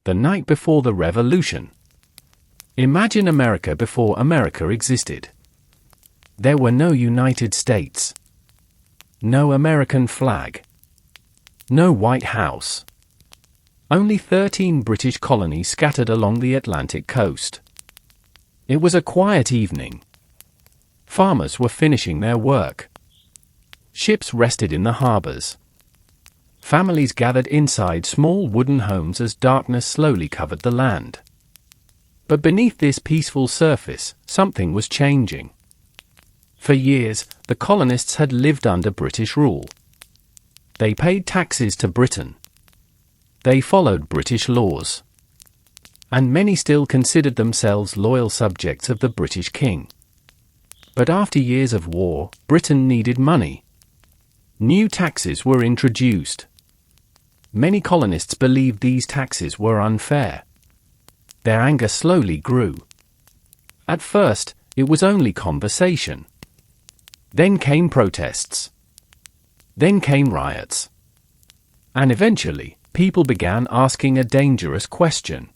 The night before the Revolution. Imagine America before America existed. There were no United States. No American flag. No White House. Only 13 British colonies scattered along the Atlantic coast. It was a quiet evening. Farmers were finishing their work. Ships rested in the harbors. Families gathered inside small wooden homes as darkness slowly covered the land. But beneath this peaceful surface, something was changing. For years, the colonists had lived under British rule. They paid taxes to Britain. They followed British laws. And many still considered themselves loyal subjects of the British king. But after years of war, Britain needed money. New taxes were introduced. Many colonists believed these taxes were unfair. Their anger slowly grew. At first, it was only conversation. Then came protests. Then came riots. And eventually, people began asking a dangerous question.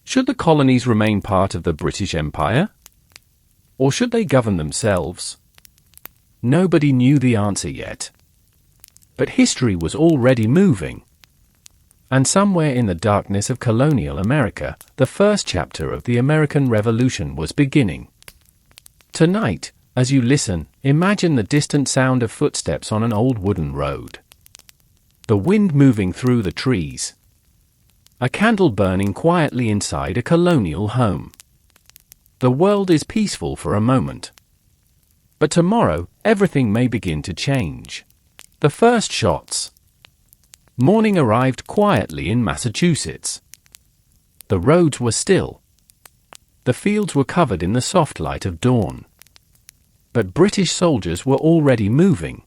Should the colonies remain part of the British Empire? Or should they govern themselves? Nobody knew the answer yet. But history was already moving. And somewhere in the darkness of colonial America, the first chapter of the American Revolution was beginning. Tonight, as you listen, imagine the distant sound of footsteps on an old wooden road. The wind moving through the trees. A candle burning quietly inside a colonial home. The world is peaceful for a moment. But tomorrow, everything may begin to change. The first shots. Morning arrived quietly in Massachusetts. The roads were still. The fields were covered in the soft light of dawn. But British soldiers were already moving.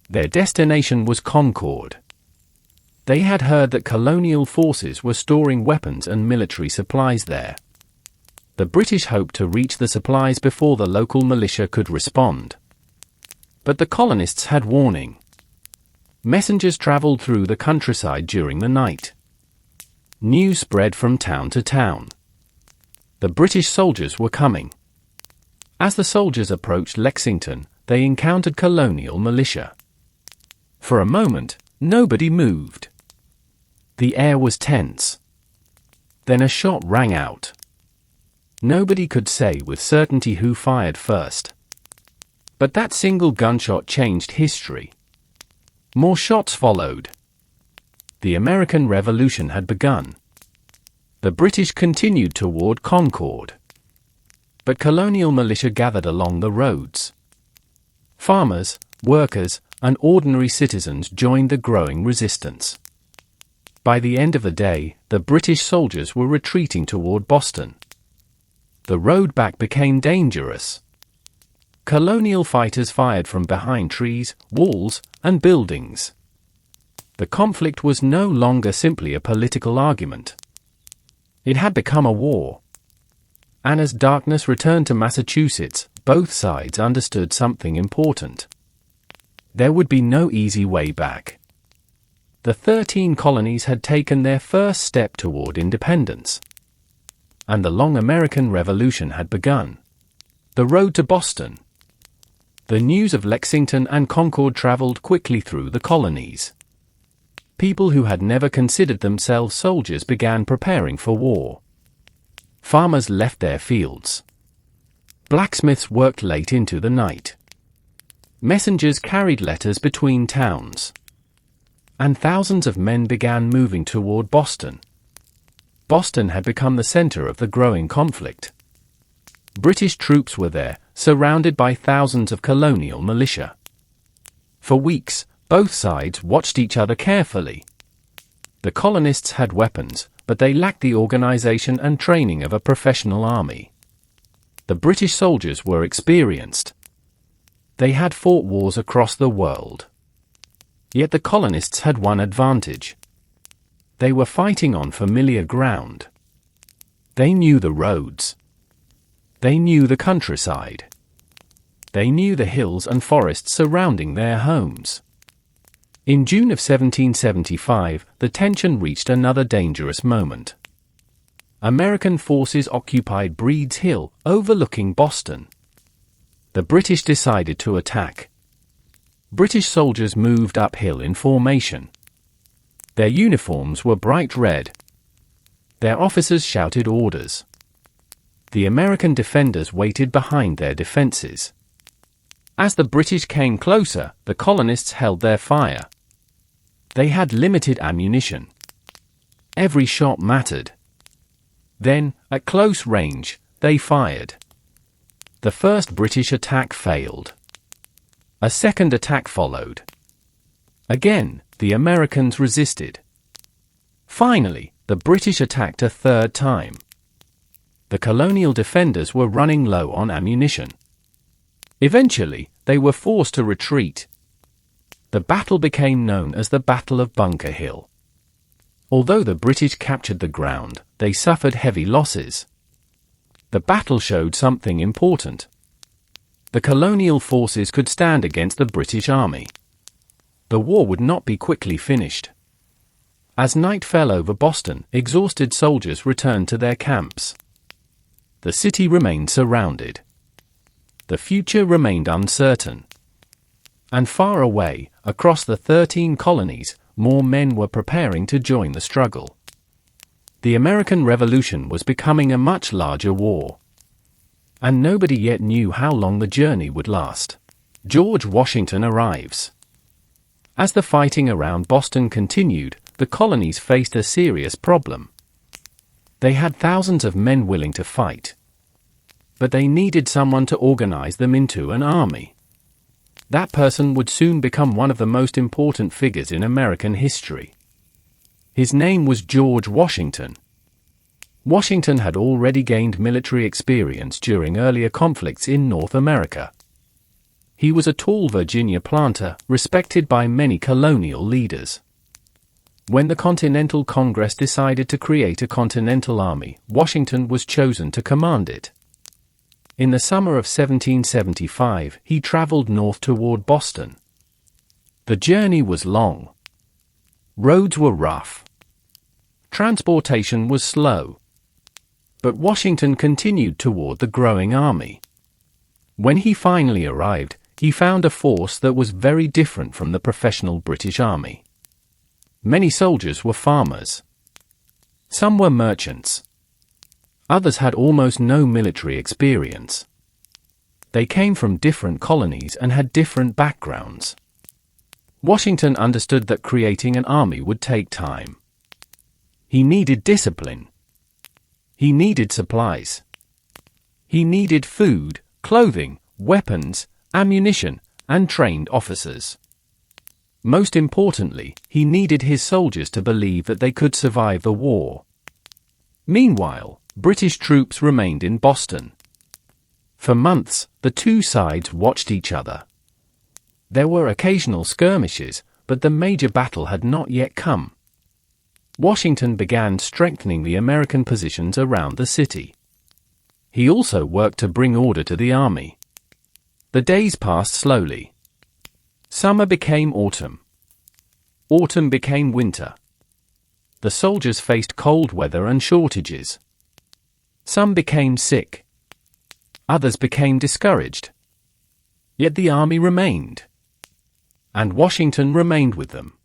Their destination was Concord. They had heard that colonial forces were storing weapons and military supplies there. The British hoped to reach the supplies before the local militia could respond. But the colonists had warning. Messengers traveled through the countryside during the night. News spread from town to town. The British soldiers were coming. As the soldiers approached Lexington, they encountered colonial militia. For a moment, nobody moved. The air was tense. Then a shot rang out. Nobody could say with certainty who fired first. But that single gunshot changed history. More shots followed. The American Revolution had begun. The British continued toward Concord. But colonial militia gathered along the roads. Farmers, workers, and ordinary citizens joined the growing resistance. By the end of the day, the British soldiers were retreating toward Boston. The road back became dangerous. Colonial fighters fired from behind trees, walls, and buildings. The conflict was no longer simply a political argument. It had become a war. And as darkness returned to Massachusetts, both sides understood something important. There would be no easy way back. The 13 colonies had taken their first step toward independence. And the long American Revolution had begun. The road to Boston. The news of Lexington and Concord traveled quickly through the colonies. People who had never considered themselves soldiers began preparing for war. Farmers left their fields. Blacksmiths worked late into the night. Messengers carried letters between towns. And thousands of men began moving toward Boston. Boston had become the center of the growing conflict. British troops were there, surrounded by thousands of colonial militia. For weeks, both sides watched each other carefully. The colonists had weapons, but they lacked the organization and training of a professional army. The British soldiers were experienced. They had fought wars across the world. Yet the colonists had one advantage. They were fighting on familiar ground. They knew the roads. They knew the countryside. They knew the hills and forests surrounding their homes. In June of 1775, the tension reached another dangerous moment. American forces occupied Breed's Hill, overlooking Boston. The British decided to attack. British soldiers moved uphill in formation. Their uniforms were bright red. Their officers shouted orders. The American defenders waited behind their defenses. As the British came closer, the colonists held their fire. They had limited ammunition. Every shot mattered. Then, at close range, they fired. The first British attack failed. A second attack followed. Again, the Americans resisted. Finally, the British attacked a third time. The colonial defenders were running low on ammunition. Eventually, they were forced to retreat. The battle became known as the Battle of Bunker Hill. Although the British captured the ground, they suffered heavy losses. The battle showed something important. The colonial forces could stand against the British army. The war would not be quickly finished. As night fell over Boston, exhausted soldiers returned to their camps. The city remained surrounded. The future remained uncertain. And far away, across the 13 colonies, more men were preparing to join the struggle. The American Revolution was becoming a much larger war. And nobody yet knew how long the journey would last. George Washington arrives. As the fighting around Boston continued, the colonies faced a serious problem. They had thousands of men willing to fight. But they needed someone to organize them into an army. That person would soon become one of the most important figures in American history. His name was George Washington. Washington had already gained military experience during earlier conflicts in North America. He was a tall Virginia planter, respected by many colonial leaders. When the Continental Congress decided to create a Continental Army, Washington was chosen to command it. In the summer of 1775, he traveled north toward Boston. The journey was long. Roads were rough. Transportation was slow. But Washington continued toward the growing army. When he finally arrived, he found a force that was very different from the professional British army. Many soldiers were farmers. Some were merchants. Others had almost no military experience. They came from different colonies and had different backgrounds. Washington understood that creating an army would take time. He needed discipline. He needed supplies. He needed food, clothing, weapons, ammunition, and trained officers. Most importantly, he needed his soldiers to believe that they could survive the war. Meanwhile, British troops remained in Boston. For months, the two sides watched each other. There were occasional skirmishes, but the major battle had not yet come. Washington began strengthening the American positions around the city. He also worked to bring order to the army. The days passed slowly. Summer became autumn. Autumn became winter. The soldiers faced cold weather and shortages. Some became sick. Others became discouraged. Yet the army remained. And Washington remained with them.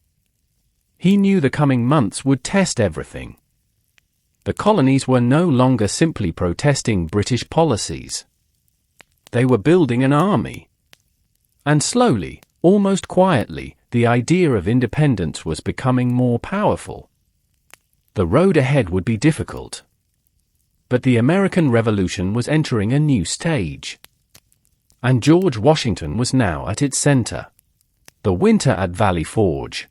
He knew the coming months would test everything. The colonies were no longer simply protesting British policies. They were building an army. And slowly, almost quietly, the idea of independence was becoming more powerful. The road ahead would be difficult. But the American Revolution was entering a new stage. And George Washington was now at its center. The winter at Valley Forge.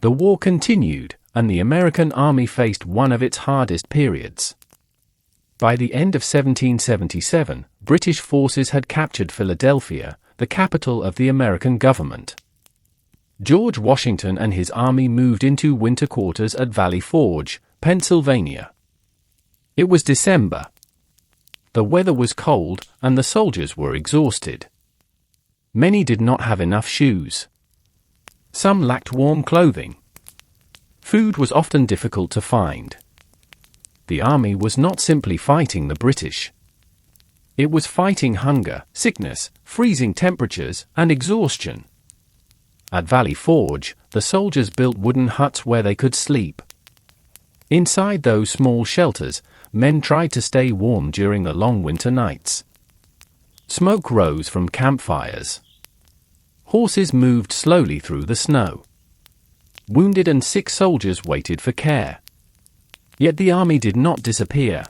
The war continued, and the American army faced one of its hardest periods. By the end of 1777, British forces had captured Philadelphia, the capital of the American government. George Washington and his army moved into winter quarters at Valley Forge, Pennsylvania. It was December. The weather was cold, and the soldiers were exhausted. Many did not have enough shoes. Some lacked warm clothing. Food was often difficult to find. The army was not simply fighting the British. It was fighting hunger, sickness, freezing temperatures, and exhaustion. At Valley Forge, the soldiers built wooden huts where they could sleep. Inside those small shelters, men tried to stay warm during the long winter nights. Smoke rose from campfires. Horses moved slowly through the snow. Wounded and sick soldiers waited for care. Yet the army did not disappear.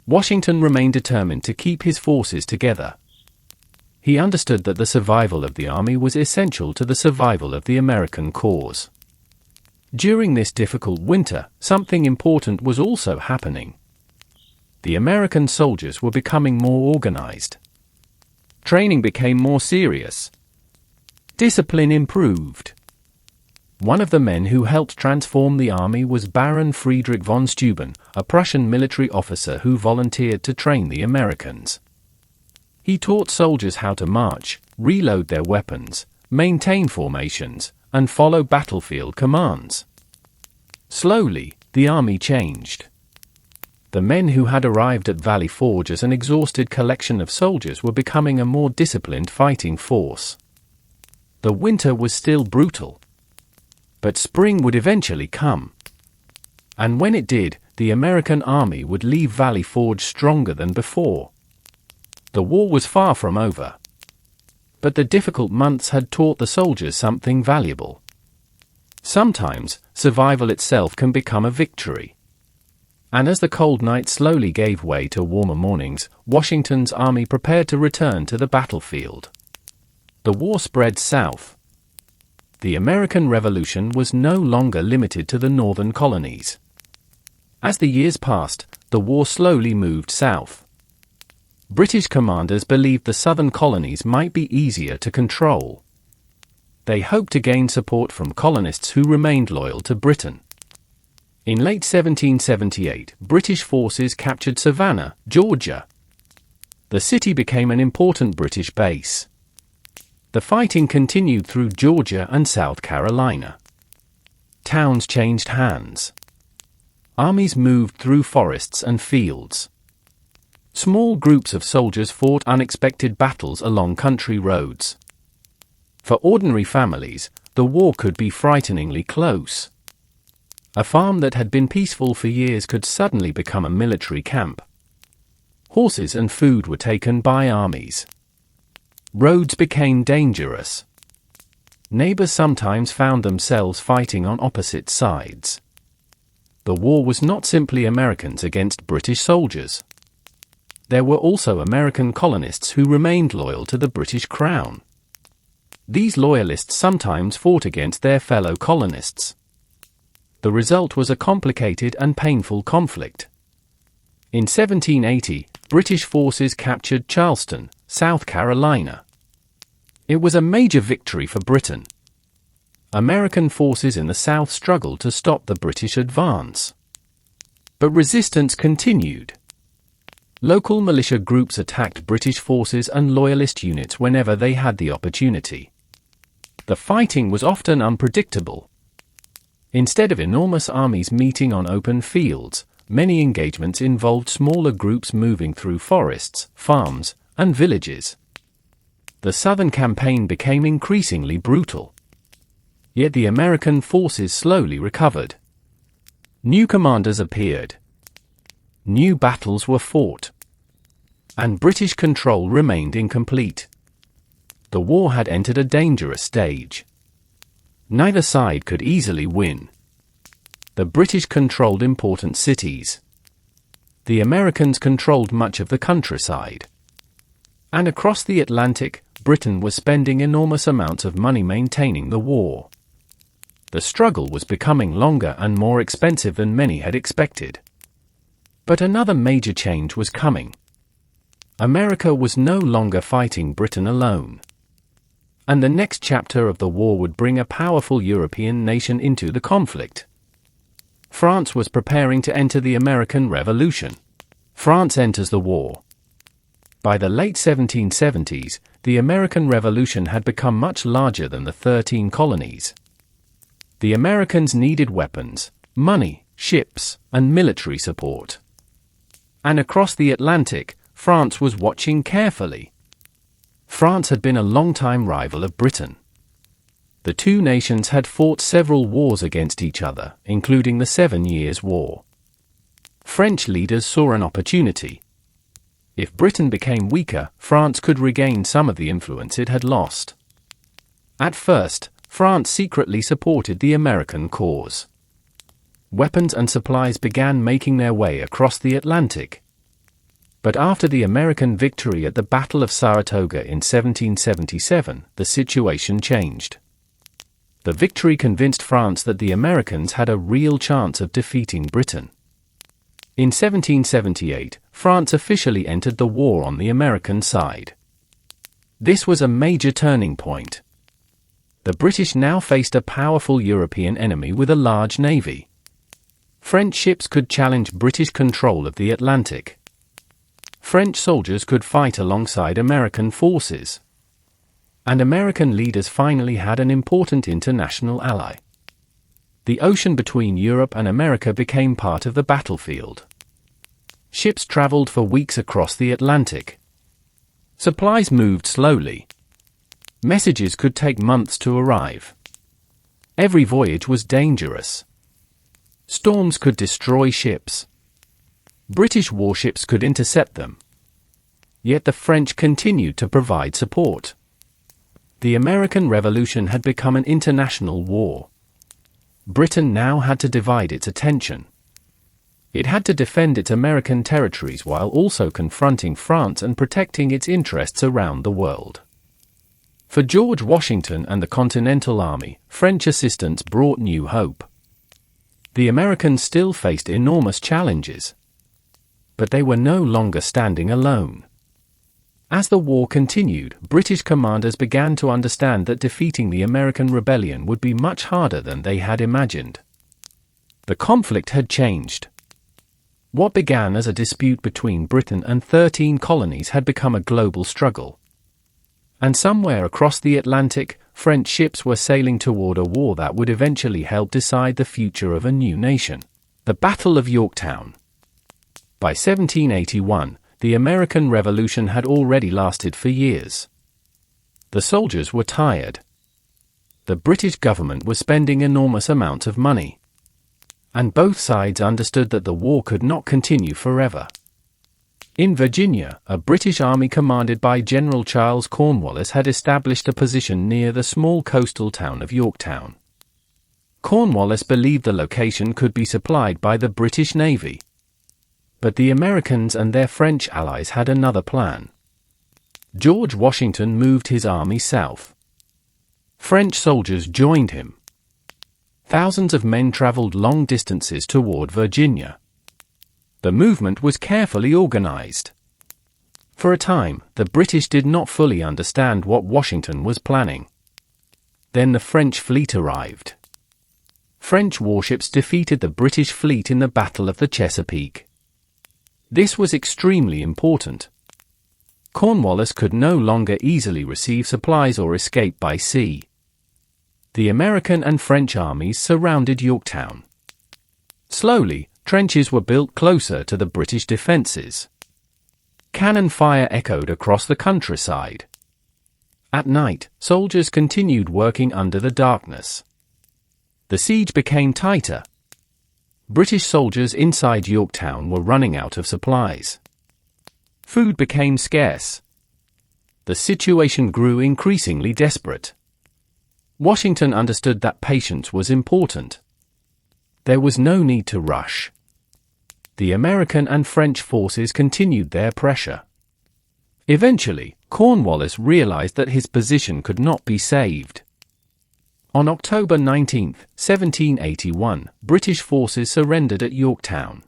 Washington remained determined to keep his forces together. He understood that the survival of the army was essential to the survival of the American cause. During this difficult winter, something important was also happening. The American soldiers were becoming more organized. Training became more serious. Discipline improved. One of the men who helped transform the army was Baron Friedrich von Steuben, a Prussian military officer who volunteered to train the Americans. He taught soldiers how to march, reload their weapons, maintain formations, and follow battlefield commands. Slowly, the army changed. The men who had arrived at Valley Forge as an exhausted collection of soldiers were becoming a more disciplined fighting force. The winter was still brutal. But spring would eventually come. And when it did, the American army would leave Valley Forge stronger than before. The war was far from over. But the difficult months had taught the soldiers something valuable. Sometimes, survival itself can become a victory. And as the cold night slowly gave way to warmer mornings, Washington's army prepared to return to the battlefield. The war spread south. The American Revolution was no longer limited to the northern colonies. As the years passed, the war slowly moved south. British commanders believed the southern colonies might be easier to control. They hoped to gain support from colonists who remained loyal to Britain. In late 1778, British forces captured Savannah, Georgia. The city became an important British base. The fighting continued through Georgia and South Carolina. Towns changed hands. Armies moved through forests and fields. Small groups of soldiers fought unexpected battles along country roads. For ordinary families, the war could be frighteningly close. A farm that had been peaceful for years could suddenly become a military camp. Horses and food were taken by armies. Roads became dangerous. Neighbors sometimes found themselves fighting on opposite sides. The war was not simply Americans against British soldiers. There were also American colonists who remained loyal to the British Crown. These loyalists sometimes fought against their fellow colonists. The result was a complicated and painful conflict. In 1780, British forces captured Charleston, South Carolina. It was a major victory for Britain. American forces in the South struggled to stop the British advance. But resistance continued. Local militia groups attacked British forces and loyalist units whenever they had the opportunity. The fighting was often unpredictable. Instead of enormous armies meeting on open fields, many engagements involved smaller groups moving through forests, farms, and villages. The Southern campaign became increasingly brutal. Yet the American forces slowly recovered. New commanders appeared. New battles were fought. And British control remained incomplete. The war had entered a dangerous stage. Neither side could easily win. The British controlled important cities. The Americans controlled much of the countryside. And across the Atlantic, Britain was spending enormous amounts of money maintaining the war. The struggle was becoming longer and more expensive than many had expected. But another major change was coming. America was no longer fighting Britain alone. And the next chapter of the war would bring a powerful European nation into the conflict. France was preparing to enter the American Revolution. France enters the war. By the late 1770s, the American Revolution had become much larger than the 13 colonies. The Americans needed weapons, money, ships, and military support. And across the Atlantic, France was watching carefully. France had been a long-time rival of Britain. The two nations had fought several wars against each other, including the 7 Years' War. French leaders saw an opportunity. If Britain became weaker, France could regain some of the influence it had lost. At first, France secretly supported the American cause. Weapons and supplies began making their way across the Atlantic. But after the American victory at the Battle of Saratoga in 1777, the situation changed. The victory convinced France that the Americans had a real chance of defeating Britain. In 1778, France officially entered the war on the American side. This was a major turning point. The British now faced a powerful European enemy with a large navy. French ships could challenge British control of the Atlantic. French soldiers could fight alongside American forces. And American leaders finally had an important international ally. The ocean between Europe and America became part of the battlefield. Ships traveled for weeks across the Atlantic. Supplies moved slowly. Messages could take months to arrive. Every voyage was dangerous. Storms could destroy ships. British warships could intercept them. Yet the French continued to provide support. The American Revolution had become an international war. Britain now had to divide its attention. It had to defend its American territories while also confronting France and protecting its interests around the world. For George Washington and the Continental Army, French assistance brought new hope. The Americans still faced enormous challenges. But they were no longer standing alone. As the war continued, British commanders began to understand that defeating the American rebellion would be much harder than they had imagined. The conflict had changed. What began as a dispute between Britain and 13 colonies had become a global struggle. And somewhere across the Atlantic, French ships were sailing toward a war that would eventually help decide the future of a new nation. The Battle of Yorktown. By 1781, the American Revolution had already lasted for years. The soldiers were tired. The British government was spending enormous amounts of money. And both sides understood that the war could not continue forever. In Virginia, a British army commanded by General Charles Cornwallis had established a position near the small coastal town of Yorktown. Cornwallis believed the location could be supplied by the British Navy. But the Americans and their French allies had another plan. George Washington moved his army south. French soldiers joined him. Thousands of men traveled long distances toward Virginia. The movement was carefully organized. For a time, the British did not fully understand what Washington was planning. Then the French fleet arrived. French warships defeated the British fleet in the Battle of the Chesapeake. This was extremely important. Cornwallis could no longer easily receive supplies or escape by sea. The American and French armies surrounded Yorktown. Slowly, trenches were built closer to the British defenses. Cannon fire echoed across the countryside. At night, soldiers continued working under the darkness. The siege became tighter. British soldiers inside Yorktown were running out of supplies. Food became scarce. The situation grew increasingly desperate. Washington understood that patience was important. There was no need to rush. The American and French forces continued their pressure. Eventually, Cornwallis realized that his position could not be saved. On October 19, 1781, British forces surrendered at Yorktown.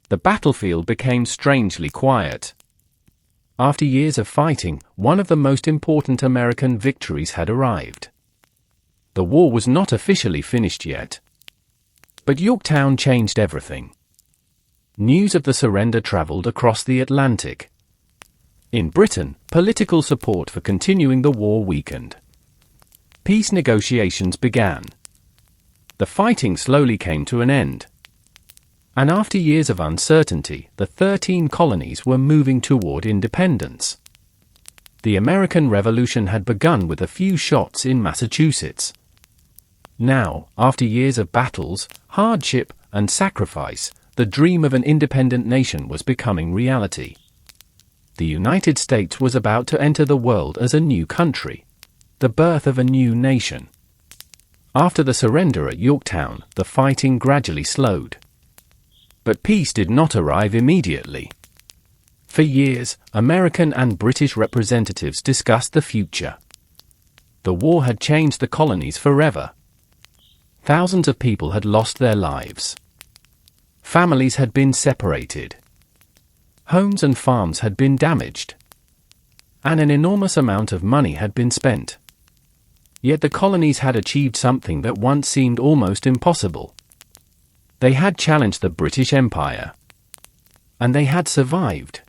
The battlefield became strangely quiet. After years of fighting, one of the most important American victories had arrived. The war was not officially finished yet. But Yorktown changed everything. News of the surrender traveled across the Atlantic. In Britain, political support for continuing the war weakened. Peace negotiations began. The fighting slowly came to an end. And after years of uncertainty, the 13 colonies were moving toward independence. The American Revolution had begun with a few shots in Massachusetts. Now, after years of battles, hardship, and sacrifice, the dream of an independent nation was becoming reality. The United States was about to enter the world as a new country, the birth of a new nation. After the surrender at Yorktown, the fighting gradually slowed. But peace did not arrive immediately. For years, American and British representatives discussed the future. The war had changed the colonies forever. Thousands of people had lost their lives. Families had been separated. Homes and farms had been damaged. And an enormous amount of money had been spent. Yet the colonies had achieved something that once seemed almost impossible. They had challenged the British Empire. And they had survived.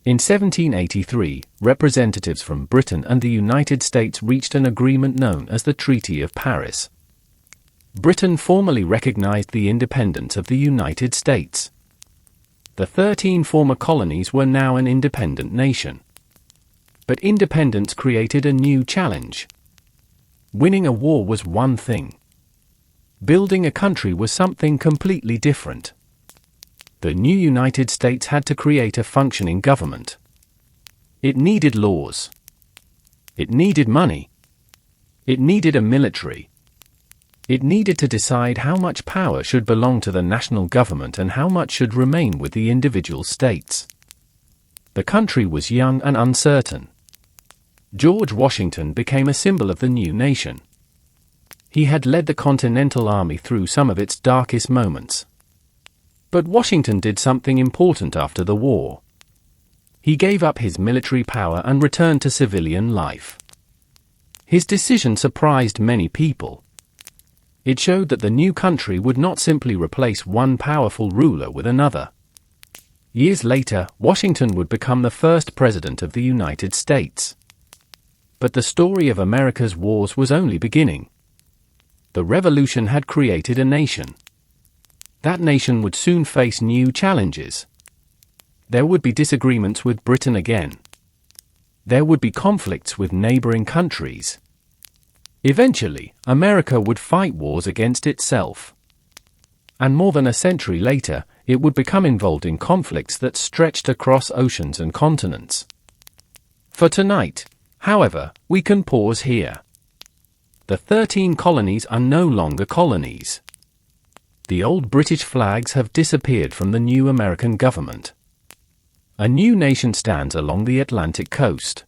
In 1783, representatives from Britain and the United States reached an agreement known as the Treaty of Paris. Britain formally recognized the independence of the United States. The 13 former colonies were now an independent nation. But independence created a new challenge. Winning a war was one thing. Building a country was something completely different. The new United States had to create a functioning government. It needed laws. It needed money. It needed a military. It needed to decide how much power should belong to the national government and how much should remain with the individual states. The country was young and uncertain. George Washington became a symbol of the new nation. He had led the Continental Army through some of its darkest moments. But Washington did something important after the war. He gave up his military power and returned to civilian life. His decision surprised many people. It showed that the new country would not simply replace one powerful ruler with another. Years later, Washington would become the first president of the United States. But the story of America's wars was only beginning. The Revolution had created a nation. That nation would soon face new challenges. There would be disagreements with Britain again. There would be conflicts with neighboring countries. Eventually, America would fight wars against itself. And more than a century later, it would become involved in conflicts that stretched across oceans and continents. For tonight, however, we can pause here. The 13 colonies are no longer colonies. The old British flags have disappeared from the new American government. A new nation stands along the Atlantic coast.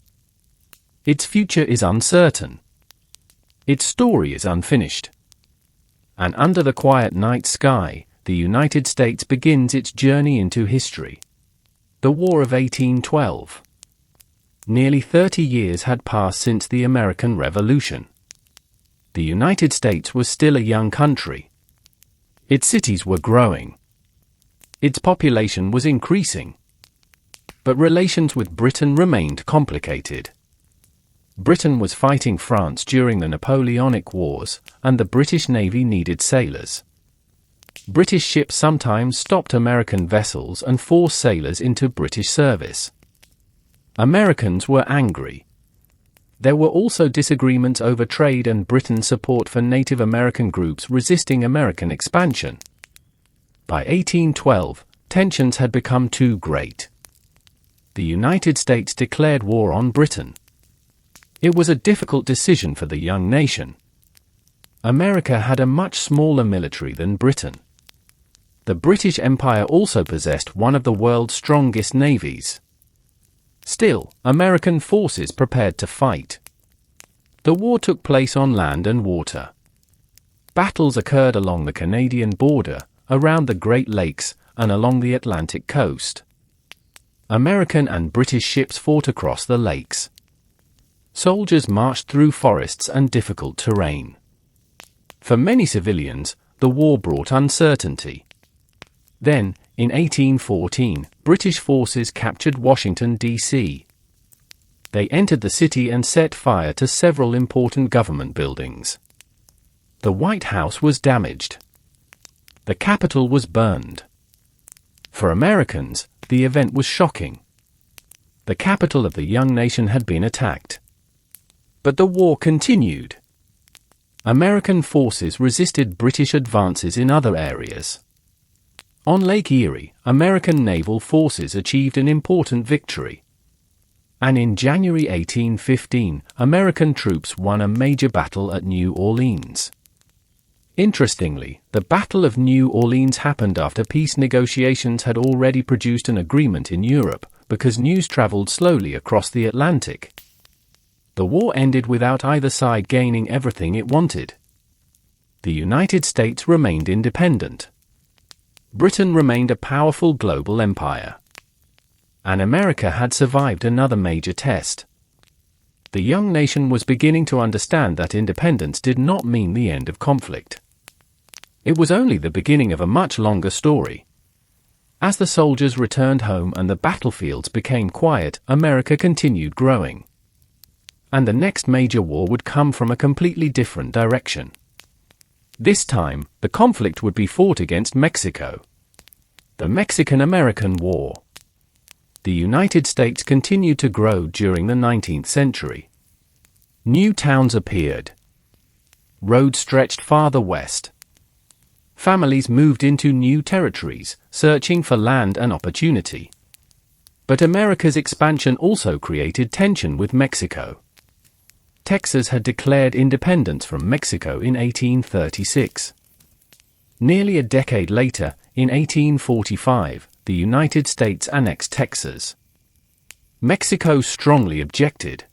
Its future is uncertain. Its story is unfinished. And under the quiet night sky, the United States begins its journey into history. The War of 1812. Nearly 30 years had passed since the American Revolution. The United States was still a young country. Its cities were growing. Its population was increasing. But relations with Britain remained complicated. Britain was fighting France during the Napoleonic Wars, and the British Navy needed sailors. British ships sometimes stopped American vessels and forced sailors into British service. Americans were angry. There were also disagreements over trade and Britain's support for Native American groups resisting American expansion. By 1812, tensions had become too great. The United States declared war on Britain. It was a difficult decision for the young nation. America had a much smaller military than Britain. The British Empire also possessed one of the world's strongest navies. Still, American forces prepared to fight. The war took place on land and water. Battles occurred along the Canadian border, around the Great Lakes, and along the Atlantic coast. American and British ships fought across the lakes. Soldiers marched through forests and difficult terrain. For many civilians, the war brought uncertainty. Then, In 1814, British forces captured Washington, D.C. They entered the city and set fire to several important government buildings. The White House was damaged. The Capitol was burned. For Americans, the event was shocking. The capital of the young nation had been attacked. But the war continued. American forces resisted British advances in other areas. On Lake Erie, American naval forces achieved an important victory. And in January 1815, American troops won a major battle at New Orleans. Interestingly, the Battle of New Orleans happened after peace negotiations had already produced an agreement in Europe, because news traveled slowly across the Atlantic. The war ended without either side gaining everything it wanted. The United States remained independent. Britain remained a powerful global empire. And America had survived another major test. The young nation was beginning to understand that independence did not mean the end of conflict. It was only the beginning of a much longer story. As the soldiers returned home and the battlefields became quiet, America continued growing. And the next major war would come from a completely different direction. This time, the conflict would be fought against Mexico. The Mexican-American War. The United States continued to grow during the 19th century. New towns appeared. Roads stretched farther west. Families moved into new territories, searching for land and opportunity. But America's expansion also created tension with Mexico. Texas had declared independence from Mexico in 1836. Nearly a decade later, in 1845, the United States annexed Texas. Mexico strongly objected.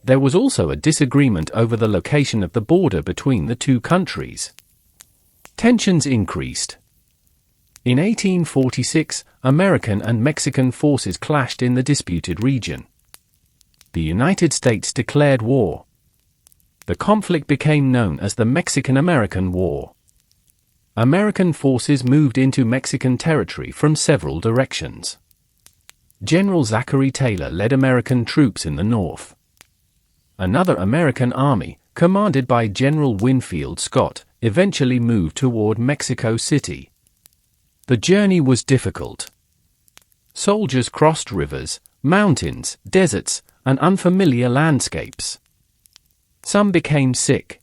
There was also a disagreement over the location of the border between the two countries. Tensions increased. In 1846, American and Mexican forces clashed in the disputed region. The United States declared war. The conflict became known as the Mexican-American War. American forces moved into Mexican territory from several directions. General Zachary Taylor led American troops in the north. Another American army, commanded by General Winfield Scott, eventually moved toward Mexico City. The journey was difficult. Soldiers crossed rivers, mountains, deserts, and unfamiliar landscapes. Some became sick.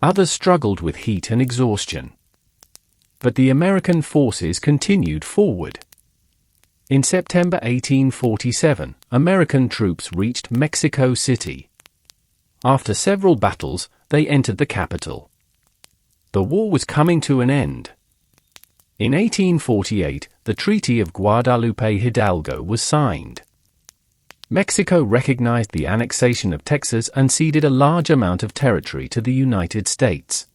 Others struggled with heat and exhaustion. But the American forces continued forward. In September 1847, American troops reached Mexico City. After several battles, they entered the capital. The war was coming to an end. In 1848, the Treaty of Guadalupe Hidalgo was signed. Mexico recognized the annexation of Texas and ceded a large amount of territory to the United States.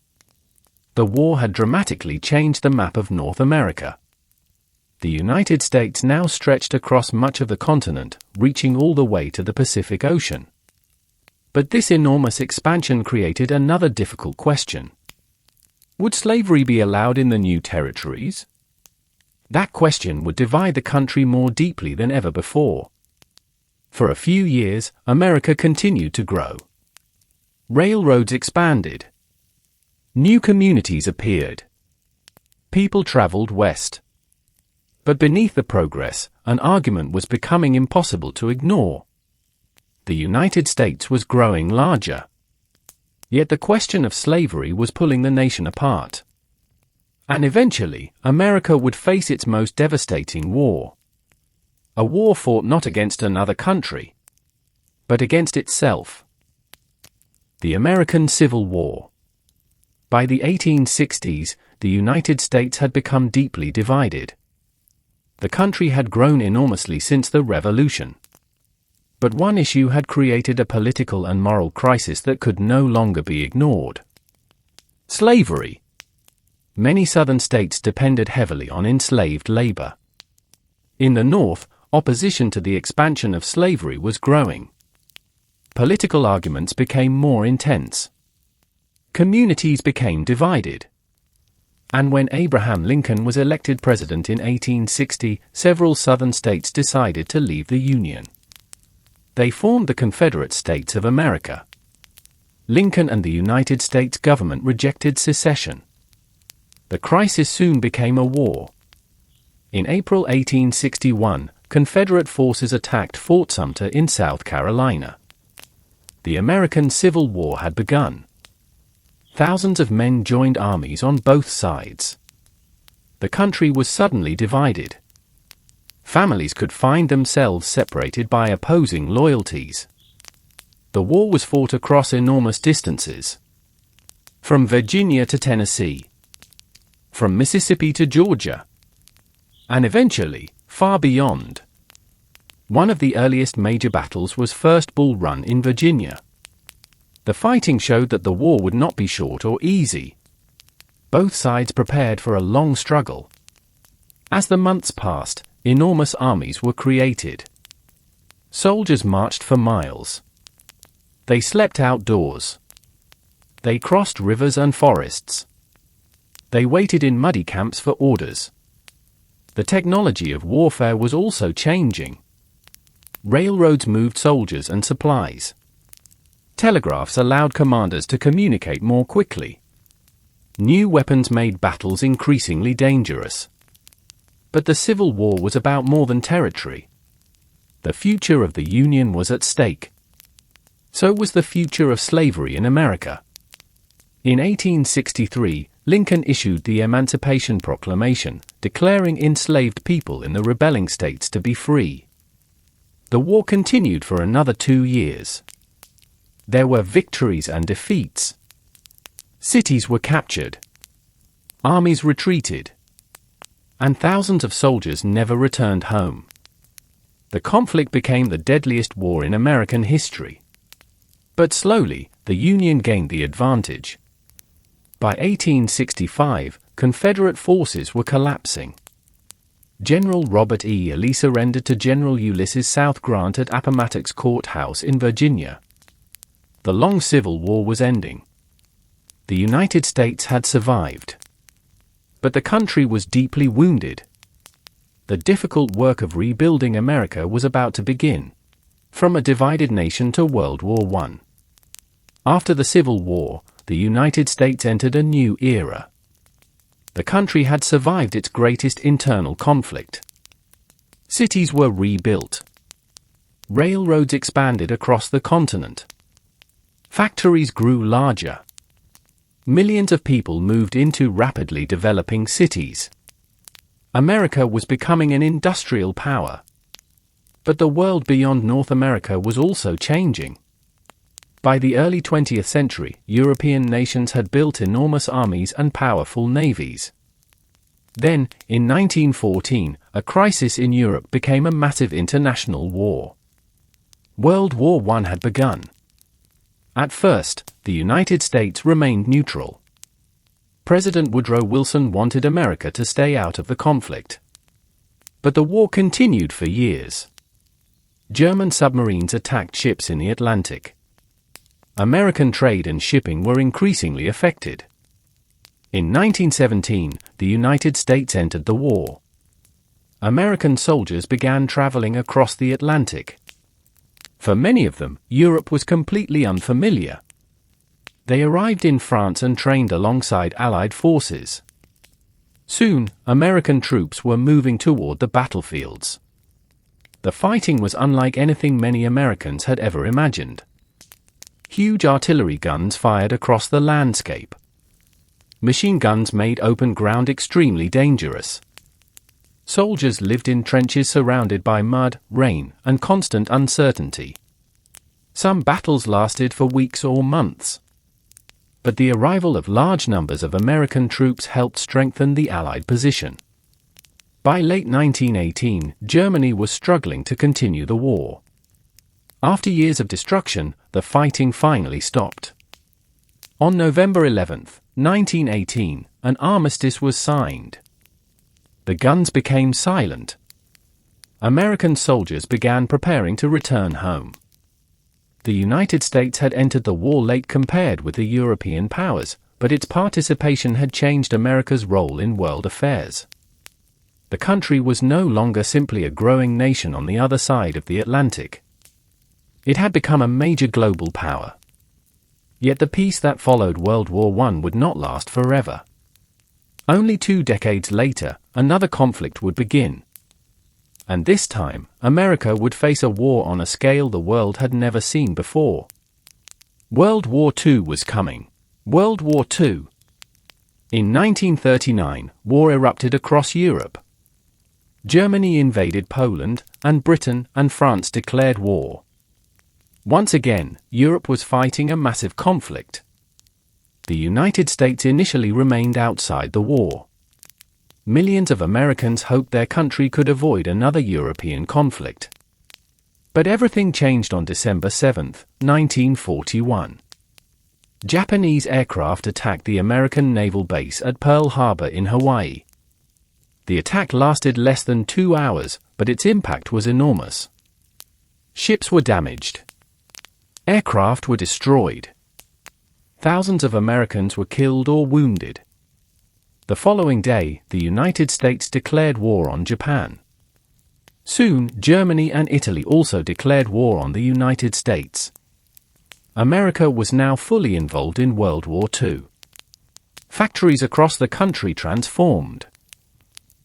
The war had dramatically changed the map of North America. The United States now stretched across much of the continent, reaching all the way to the Pacific Ocean. But this enormous expansion created another difficult question. Would slavery be allowed in the new territories? That question would divide the country more deeply than ever before. For a few years, America continued to grow. Railroads expanded. New communities appeared. People traveled west. But beneath the progress, an argument was becoming impossible to ignore. The United States was growing larger. Yet the question of slavery was pulling the nation apart. And eventually, America would face its most devastating war. A war fought not against another country, but against itself. The American Civil War. By the 1860s, the United States had become deeply divided. The country had grown enormously since the Revolution. But one issue had created a political and moral crisis that could no longer be ignored. Slavery. Many southern states depended heavily on enslaved labor. In the North, opposition to the expansion of slavery was growing. Political arguments became more intense. Communities became divided. And when Abraham Lincoln was elected president in 1860, several Southern states decided to leave the Union. They formed the Confederate States of America. Lincoln and the United States government rejected secession. The crisis soon became a war. In April 1861, Confederate forces attacked Fort Sumter in South Carolina. The American Civil War had begun. Thousands of men joined armies on both sides. The country was suddenly divided. Families could find themselves separated by opposing loyalties. The war was fought across enormous distances. From Virginia to Tennessee. From Mississippi to Georgia. And eventually, far beyond. One of the earliest major battles was First Bull Run in Virginia. The fighting showed that the war would not be short or easy. Both sides prepared for a long struggle. As the months passed, enormous armies were created. Soldiers marched for miles. They slept outdoors. They crossed rivers and forests. They waited in muddy camps for orders. The technology of warfare was also changing. Railroads moved soldiers and supplies. Telegraphs allowed commanders to communicate more quickly. New weapons made battles increasingly dangerous. But the Civil War was about more than territory. The future of the Union was at stake. So was the future of slavery in America. In 1863, Lincoln issued the Emancipation Proclamation, declaring enslaved people in the rebelling states to be free. The war continued for another 2 years. There were victories and defeats. Cities were captured. Armies retreated. And thousands of soldiers never returned home. The conflict became the deadliest war in American history. But slowly, the Union gained the advantage. By 1865, Confederate forces were collapsing. General Robert E. Lee surrendered to General Ulysses South Grant at Appomattox Courthouse in Virginia. The long Civil War was ending. The United States had survived. But the country was deeply wounded. The difficult work of rebuilding America was about to begin. From a divided nation to World War I. After the Civil War, the United States entered a new era. The country had survived its greatest internal conflict. Cities were rebuilt. Railroads expanded across the continent. Factories grew larger. Millions of people moved into rapidly developing cities. America was becoming an industrial power. But the world beyond North America was also changing. By the early 20th century, European nations had built enormous armies and powerful navies. Then, in 1914, a crisis in Europe became a massive international war. World War I had begun. At first, the United States remained neutral. President Woodrow Wilson wanted America to stay out of the conflict. But the war continued for years. German submarines attacked ships in the Atlantic. American trade and shipping were increasingly affected. In 1917, the United States entered the war. American soldiers began traveling across the Atlantic. For many of them, Europe was completely unfamiliar. They arrived in France and trained alongside Allied forces. Soon, American troops were moving toward the battlefields. The fighting was unlike anything many Americans had ever imagined. Huge artillery guns fired across the landscape. Machine guns made open ground extremely dangerous. Soldiers lived in trenches surrounded by mud, rain, and constant uncertainty. Some battles lasted for weeks or months. But the arrival of large numbers of American troops helped strengthen the Allied position. By late 1918, Germany was struggling to continue the war. After years of destruction, the fighting finally stopped. On November 11, 1918, an armistice was signed. The guns became silent. American soldiers began preparing to return home. The United States had entered the war late compared with the European powers, but its participation had changed America's role in world affairs. The country was no longer simply a growing nation on the other side of the Atlantic. It had become a major global power. Yet the peace that followed World War I would not last forever. Only 2 decades later, another conflict would begin. And this time, America would face a war on a scale the world had never seen before. World War II was coming. World War II. In 1939, war erupted across Europe. Germany invaded Poland, and Britain and France declared war. Once again, Europe was fighting a massive conflict. The United States initially remained outside the war. Millions of Americans hoped their country could avoid another European conflict. But everything changed on December 7, 1941. Japanese aircraft attacked the American naval base at Pearl Harbor in Hawaii. The attack lasted less than 2 hours, but its impact was enormous. Ships were damaged. Aircraft were destroyed. Thousands of Americans were killed or wounded. The following day, the United States declared war on Japan. Soon, Germany and Italy also declared war on the United States. America was now fully involved in World War II. Factories across the country transformed.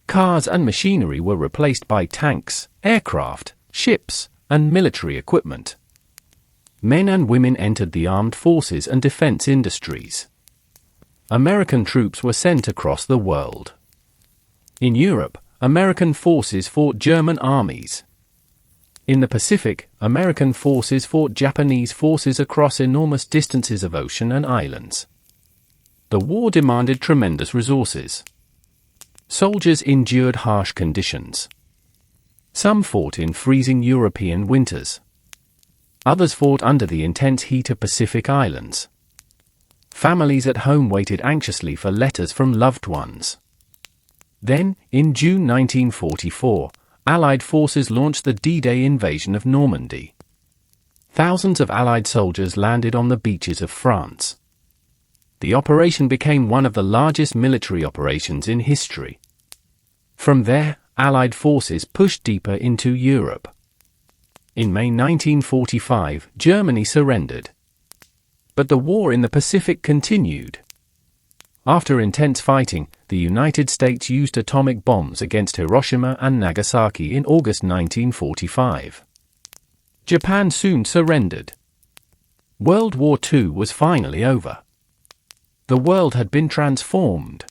Cars and machinery were replaced by tanks, aircraft, ships, and military equipment. Men and women entered the armed forces and defense industries. American troops were sent across the world. In Europe, American forces fought German armies. In the Pacific, American forces fought Japanese forces across enormous distances of ocean and islands. The war demanded tremendous resources. Soldiers endured harsh conditions. Some fought in freezing European winters. Others fought under the intense heat of Pacific islands. Families at home waited anxiously for letters from loved ones. Then, in June 1944, Allied forces launched the D-Day invasion of Normandy. Thousands of Allied soldiers landed on the beaches of France. The operation became one of the largest military operations in history. From there, Allied forces pushed deeper into Europe. In May 1945, Germany surrendered. But the war in the Pacific continued. After intense fighting, the United States used atomic bombs against Hiroshima and Nagasaki in August 1945. Japan soon surrendered. World War II was finally over. The world had been transformed.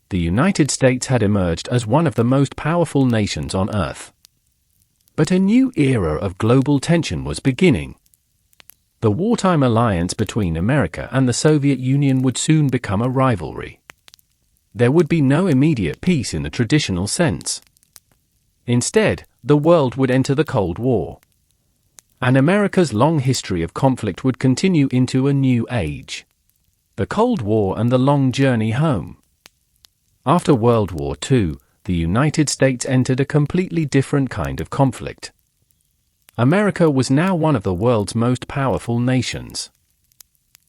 The United States had emerged as one of the most powerful nations on Earth. But a new era of global tension was beginning. The wartime alliance between America and the Soviet Union would soon become a rivalry. There would be no immediate peace in the traditional sense. Instead, the world would enter the Cold War. And America's long history of conflict would continue into a new age. The Cold War and the long journey home. After World War II, the United States entered a completely different kind of conflict. America was now one of the world's most powerful nations.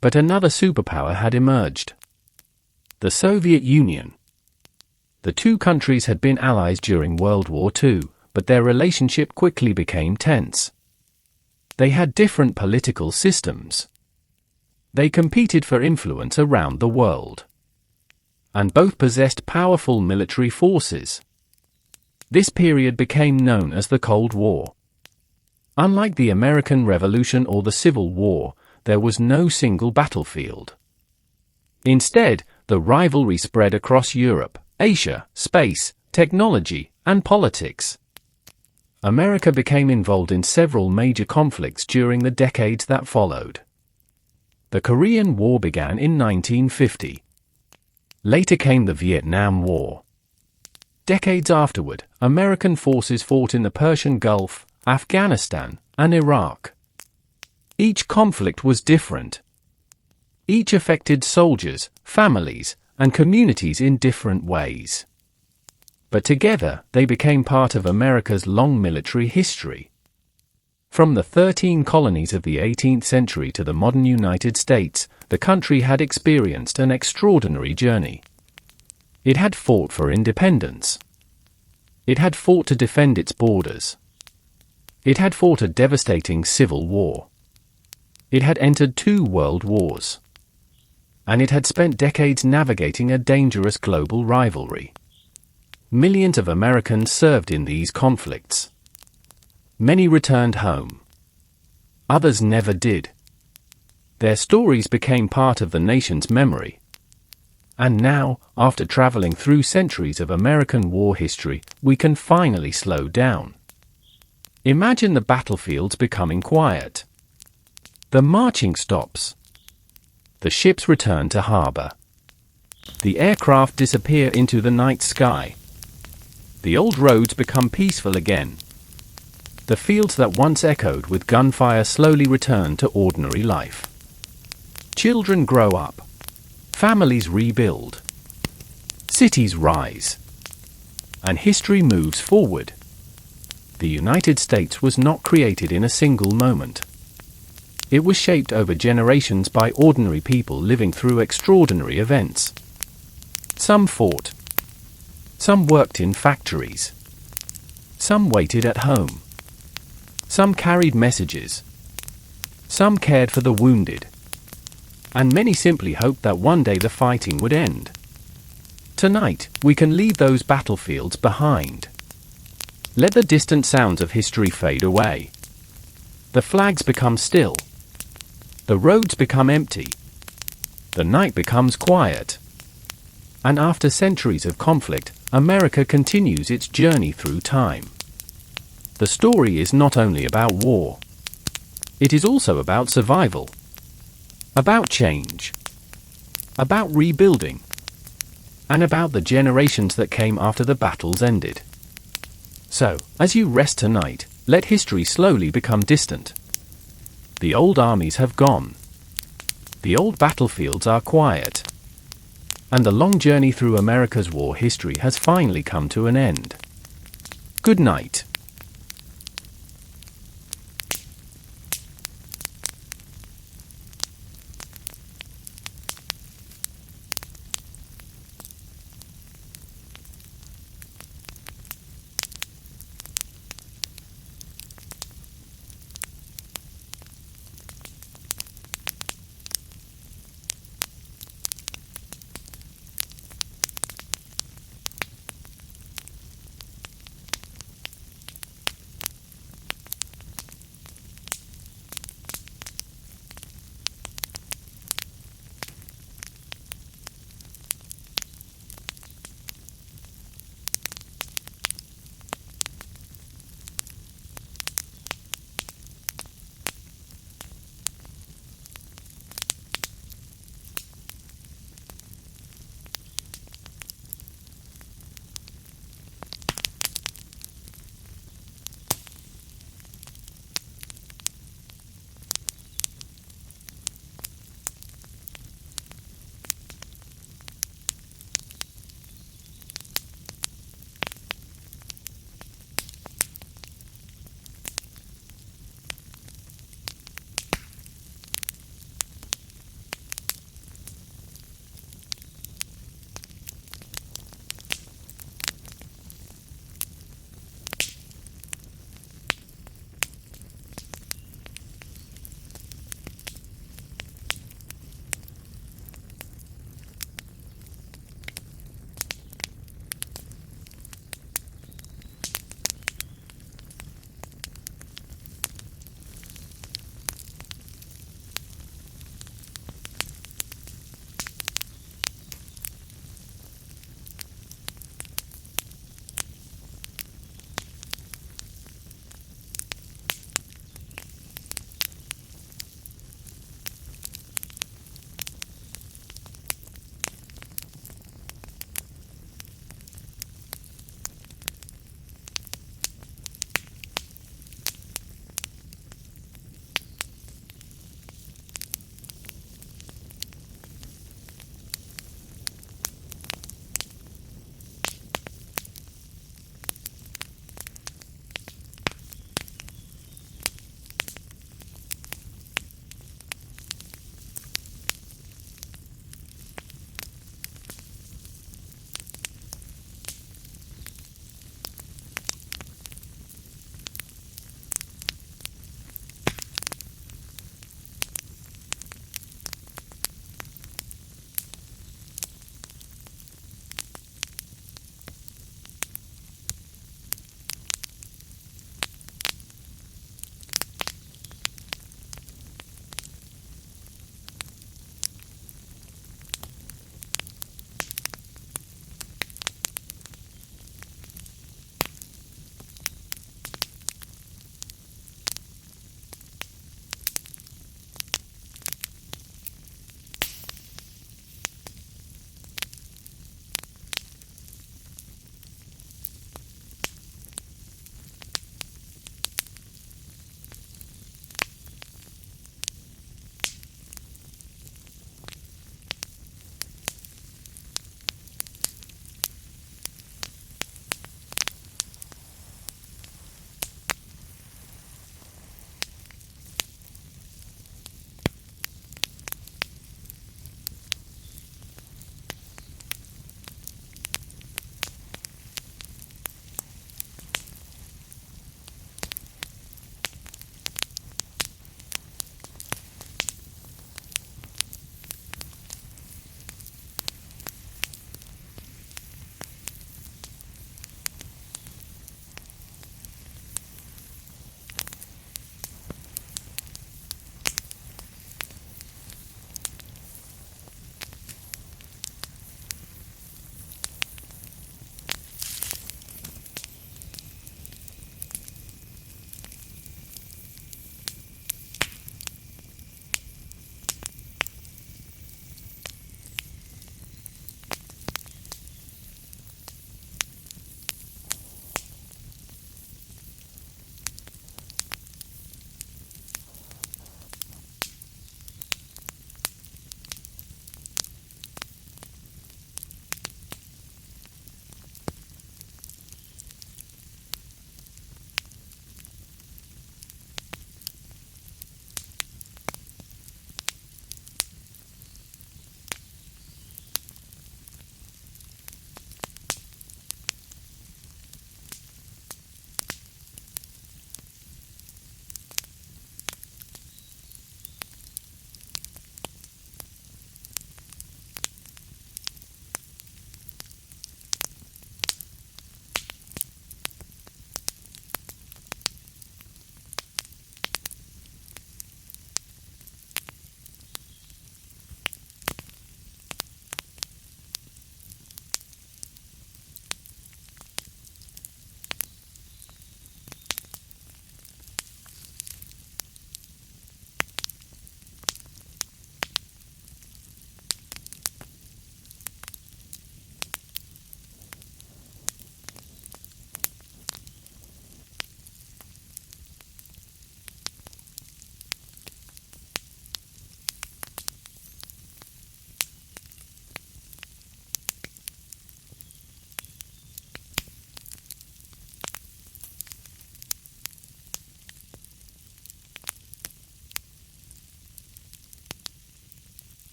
But another superpower had emerged. The Soviet Union. The two countries had been allies during World War II, but their relationship quickly became tense. They had different political systems. They competed for influence around the world. And both possessed powerful military forces. This period became known as the Cold War. Unlike the American Revolution or the Civil War, there was no single battlefield. Instead, the rivalry spread across Europe, Asia, space, technology, and politics. America became involved in several major conflicts during the decades that followed. The Korean War began in 1950. Later came the Vietnam War. Decades afterward, American forces fought in the Persian Gulf, Afghanistan, and Iraq. Each conflict was different. Each affected soldiers, families, and communities in different ways. But together, they became part of America's long military history. From the 13 colonies of the 18th century to the modern United States, the country had experienced an extraordinary journey. It had fought for independence. It had fought to defend its borders. It had fought a devastating civil war. It had entered 2 world wars. And it had spent decades navigating a dangerous global rivalry. Millions of Americans served in these conflicts. Many returned home. Others never did. Their stories became part of the nation's memory. And now, after traveling through centuries of American war history, we can finally slow down. Imagine the battlefields becoming quiet. The marching stops. The ships return to harbor. The aircraft disappear into the night sky. The old roads become peaceful again. The fields that once echoed with gunfire slowly return to ordinary life. Children grow up. Families rebuild. Cities rise. And history moves forward. The United States was not created in a single moment. It was shaped over generations by ordinary people living through extraordinary events. Some fought. Some worked in factories. Some waited at home. Some carried messages. Some cared for the wounded. And many simply hoped that one day the fighting would end. Tonight, we can leave those battlefields behind. Let the distant sounds of history fade away. The flags become still. The roads become empty. The night becomes quiet. And after centuries of conflict, America continues its journey through time. The story is not only about war. It is also about survival. About change. About rebuilding. And about the generations that came after the battles ended. So, as you rest tonight, let history slowly become distant. The old armies have gone. The old battlefields are quiet. And the long journey through America's war history has finally come to an end. Good night.